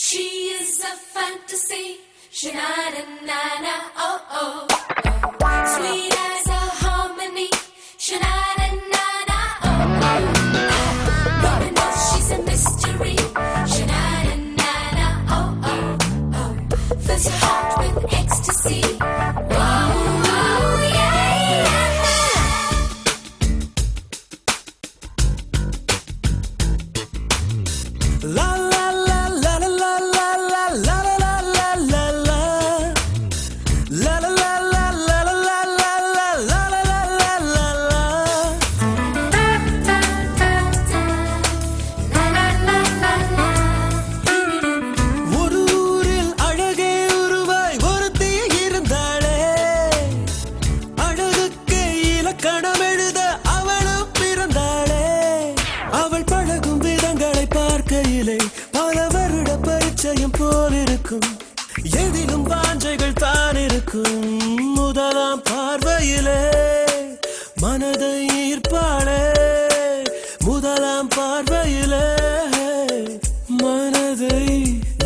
She is a fantasy, sha-na-na-na-na, oh oh. Sweet as a harmony, sha-na-na-na-na, oh oh. Nobody knows she's a mystery, sha-na-na-na-na, oh oh oh. Fills your heart with ecstasy, oh oh yeah yeah. La la la la la la la la la la la la la. La la la la la la la la la la la la la. ஒரு ஊரில் அழகே உருவாய் ஒருத்தி இருந்தாளே, அழகுக்கு இலக்கணம் எழுத அவளும் பிறந்தாளே. அவள் பழகும் விதங்களை பார்க்கையிலே பல வருட பரிச்சயம் போல் இருக்கும், எதிலும் வாஞ்சைகள் தான் இருக்கும். முதலாம் பார்வையிலே மனதை ஈர்ப்பாளே, முதலாம் பார்வையிலே மனதை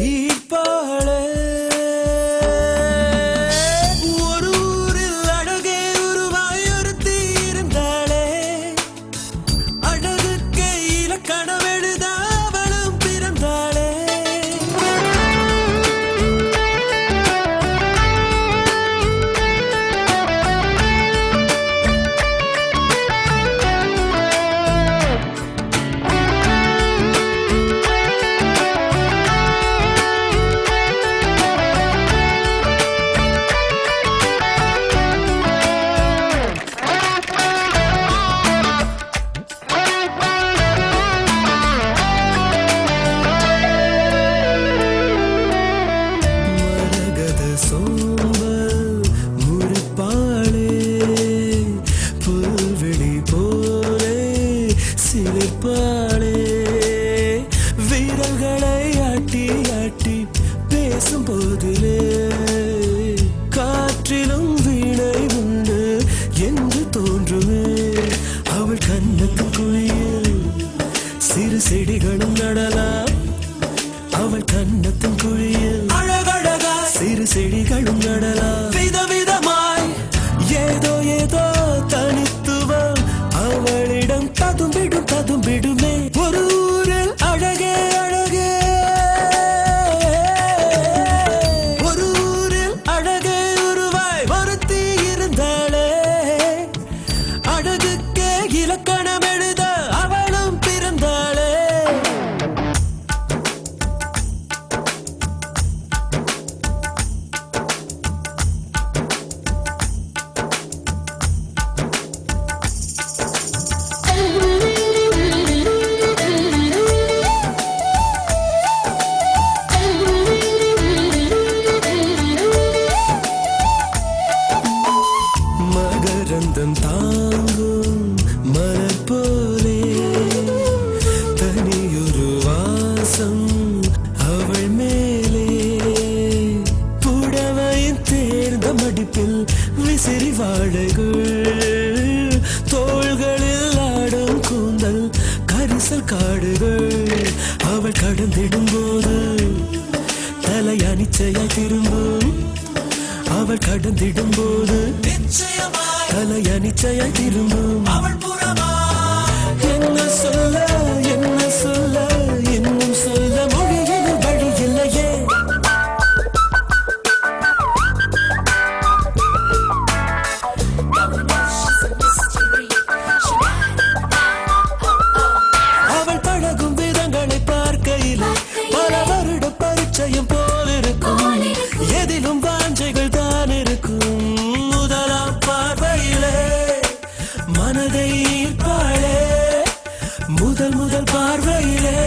ஈர்ப்பாளே. ஒரு ஊரில் அழகே உருவாய் ஒருத்தி இருந்தாளே, அழகுக்கு இலக்கணம் எழுத அவளும் பிறந்தாளே. மரகத சோம்பல் முறிப்பாளே, புல்வெளி போலே சிலிர்ப்பாளே. வீரர்களை ஆட்டி ஆட்டி பேசும் போதிலே காற்றிலும் வீணை உண்டு என்று தோன்றுமே. அவள் கண்ணத்து குழியில் சிறு செடிகளும் நடலாம், அவள் கண்ணத்தின் குழியில் அழகழகா சிறு செடிகளும் நடலாம். விதவிதமாய் ஏதோ ஏதோ தனித்துவம் அவளிடம் ததும்பிடும் ததும்பிடுமே. ஒரு ஊரில் அழகே அழகே, ஒரு ஊரில் அழகே உருவாய் ஒருத்தி இருந்தாளே, அழகுக்கே இலக்கணம் எழுத அவளும் பிறந்தாளே. மகரந்தம் தாங்கும் மலர் போலே தனியொரு வாசம் அவள் மேலே. புடவையின் தேர்ந்த மடிப்பில் விசிறி வாழைகள், தோள்களில் ஆடும் கூந்தல் கரிசல் காடுகள். அவள் கடந்திடும் போது தலை அனிச்சையாய் திரும்பும், அவள் கடந்திடும் போது தலை அனிச்சையாய் திரும்பும். அவள் புறமா என்ன சொல்ல என்ன சொல்ல இன்னும் சொல்ல மொழியில் வழி இல்லையே. Nobody knows she's a mystery, sha-na-na-na-na, oh oh. அவள் பழகும் விதங்களை பார்க்கையிலே பல வருட பரிச்சயம் போல் இருக்கும், எதிலும் வாஞ்சைகள் தான் இருக்கும். முதலாம் பார்வையிலே மனதை ஈர்ப்பாளே, முதல் முதல் பார்வையிலே